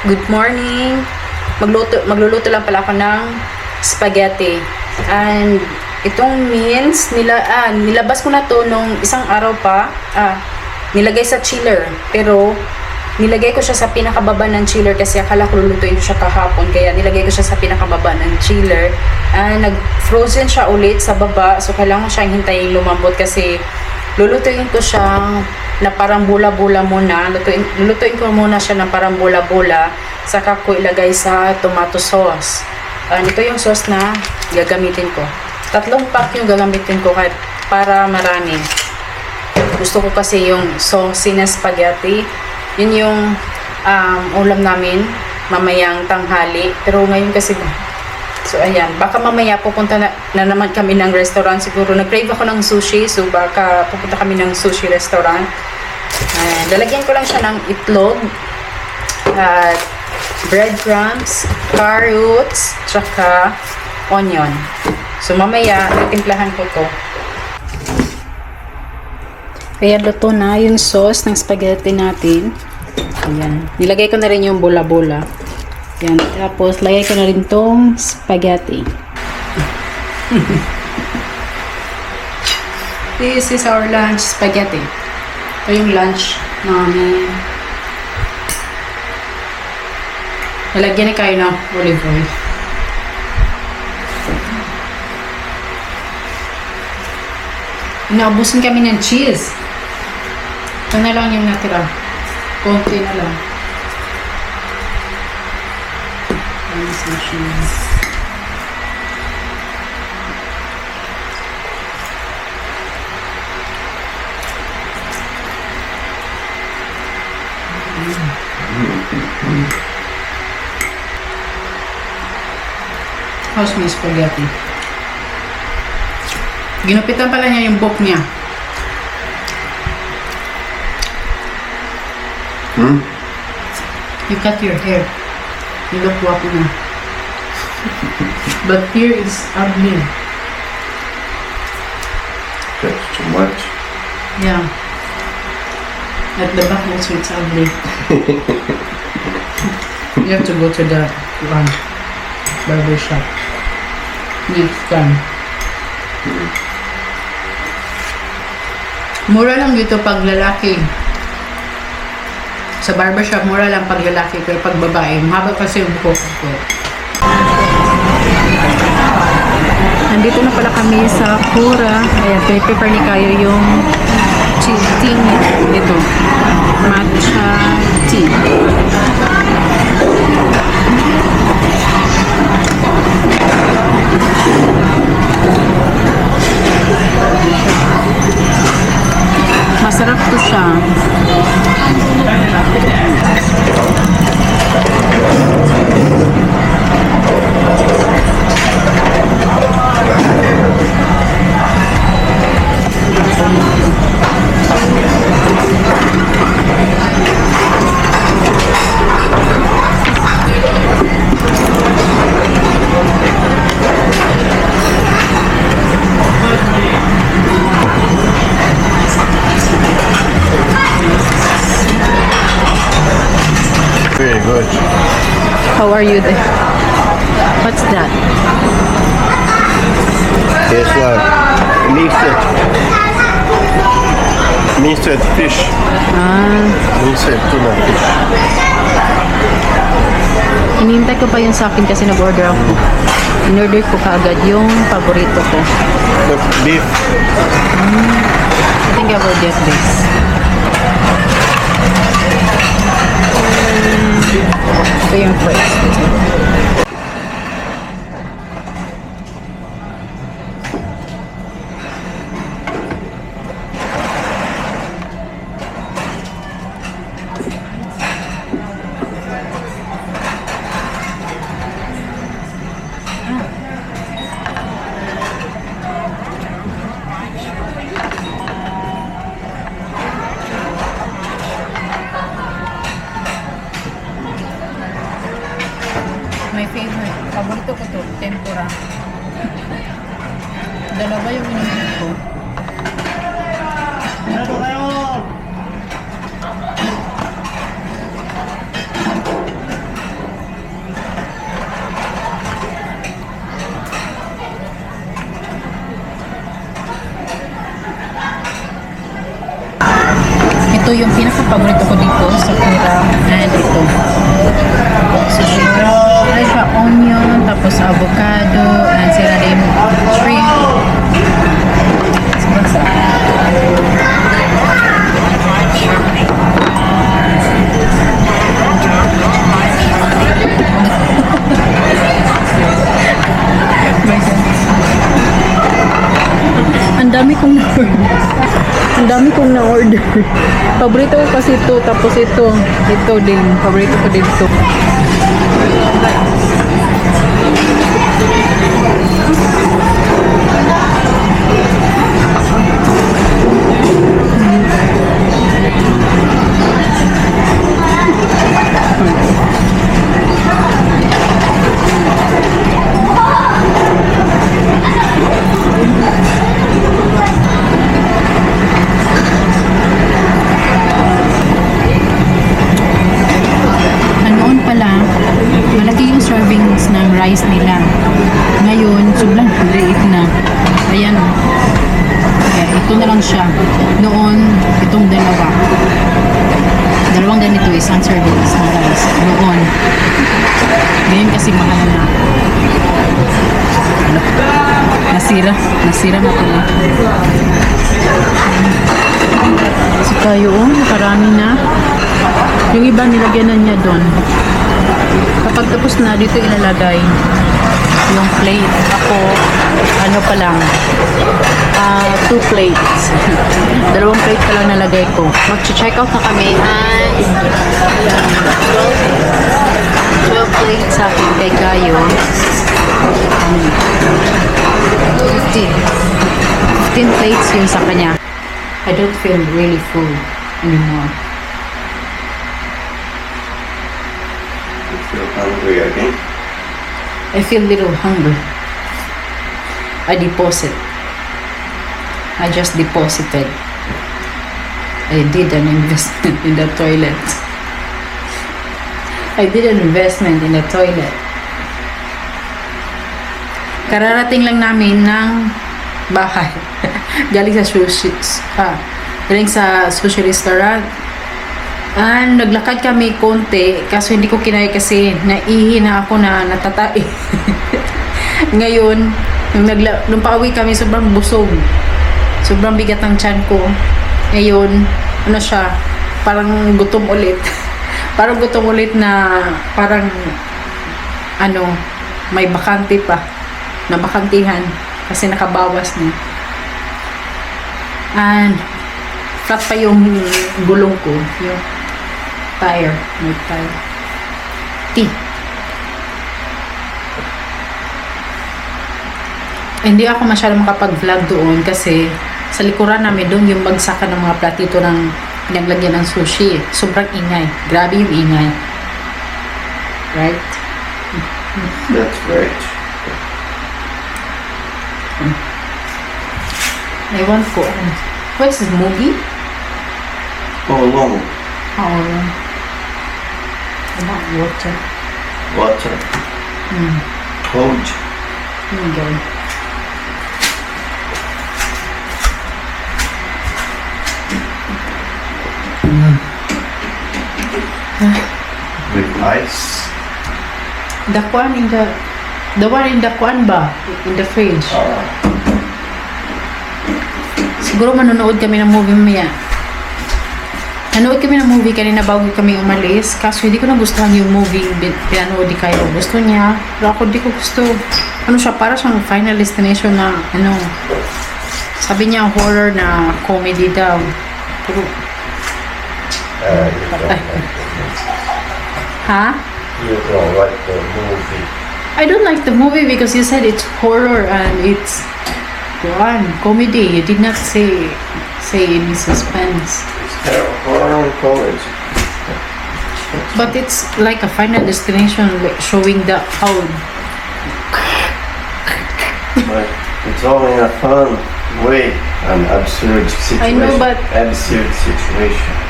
Good morning. Magluluto lang pala ako ng spaghetti. And itong means nilabas ko na to nung isang araw pa. Nilagay sa chiller. Pero nilagay ko siya sa pinakababa ng chiller kasi akala ko lulutuin ko siya kahapon. Kaya nilagay ko siya sa pinakababa ng chiller. Nag-frozen siya ulit sa baba. So kailangan ko siyang hintayin lumambot kasi lulutuin ko siya na parang bula-bula muna. Lulutuin ko muna siya na parang bula-bula. Saka ko ilagay sa tomato sauce. Ito yung sauce na gagamitin ko. 3 pack yung gagamitin ko kahit para marami. Gusto ko kasi yung saucy na spaghetti. Yun yung ulam namin mamayang tanghali. Pero ngayon kasi so ayan, baka mamaya pupunta na naman kami ng restaurant. Siguro nag-crave ako ng sushi. So baka pupunta kami ng sushi restaurant. Lalagyan ko lang siya ng itlog at breadcrumbs, carrots, tsaka onion. So mamaya titimplahan ko to. Kaya luto na yung sauce ng spaghetti natin. Ayan. Nilagay ko na rin yung bola-bola. Yan. Tapos, lagay ko na rin tong spaghetti. This is our lunch spaghetti. Ito yung lunch namin. Nalagyan na kayo ng olive oil. Inaubusin kami ng cheese. Ito na lang yung natira. Konti na lang. Cheese. How's my spaghetti? Ginupitan pala niya yung buhok niya. You cut your hair. You look wapo na. But here is ugly. That's too much. Yeah. At the back also it's ugly. You have to go to the barber shop. Next time. Mura lang dito pag lalaki. Sa barbershop, mura lang pag lalaki. Pero pag babae, mahaba kasi yung buhok ko. Nandito na pala kami sa Kura. Ayan, prepare ni Kayo yung tea niya. Ito. Matcha tea. Masarap to siya. Very good. How are you there? What's that? Yes, minced fish. Minced tuna fish. Hinihintay ko pa yun sa akin kasi nag-order ako. In-order ko kaagad yung paborito ko. Look, beef. I think I will get this. Ito yung first. My favorite. Paborito ko to. Tempura. Dalawa yung inumin ko. yung pinaka-paborito ko dito, sakura, and ito. Sakura, ay siya, onion, tapos avocado, and sila din shrimp. Sobrang sarap. Ang dami kong na-order. Ang dami kong na-order. Paborito ko kasi ito, tapos ito. Ito din. Paborito ko dito. Noon pala, malaki yung servings ng rice nila. Ngayon, sobrang liit na. Ayan. Kaya ito na lang siya. Noon, itong dalawa. Dalawang ganito, isang servings ng rice. Noon. Ngayon kasi mahal na. Nasira. Nasira na pala. So tayo, karami na. Yung iba nilagyan na niya doon. Kapag tapos na, dito ilalagay yung plate. Ako, ano pa lang, 2 plates. Dalawang plate pa lang nalagay ko. Mag-check out na kami at 12 plates sa akin kay Kayo. 15 plates yun sa kanya. I don't feel really full anymore. Feel hungry again? I feel little hunger. I deposit. I just deposited. I did an investment in the toilet. I did an investment in the toilet. Kararating lang namin ng bahay. Galing sa sushi. Galing sa sushi restaurant. Naglakad kami konti kaso hindi ko kinaya kasi naihina ako na natatai. Ngayon, nung pauwi kami sobrang busog. Sobrang bigat ng tiyan ko. Ngayon, ano siya, parang gutom ulit. Parang gutom ulit na parang ano, may bakante pa. Nabakantihan kasi nakabawas na. And flat pa yung gulong ko. Yung tire. May tire. Tea. Hindi ako masyadong makapag-vlog doon kasi sa likuran namin doon yung bagsakan ng mga platito ng pinaglagyan ng sushi. Sobrang ingay. Grabe yung ingay. Right? That's right. I want ko. What's this movie? Oh, long. Oh, I want water. Water. Cold. Here we go. With ice. The one in the kwan ba? In the fridge. Siguro manonood kami ng movie mamaya. Nanood kami ng movie kanina bago kami umalis. Kaso hindi ko nagustuhan yung movie pinanood ni Kayo. Gusto niya. Pero ako di ko gusto. Ano siya, para siyang Final Destination na ano. Sabi niya horror na comedy daw. Pero, You don't like it. ha? You don't like the movie. I don't like the movie because you said it's horror and it's comedy. You did not say any suspense. It's horror and comedy. But it's like a Final Destination showing the how. But it's all in a fun way. An absurd situation. I know, but- absurd situation.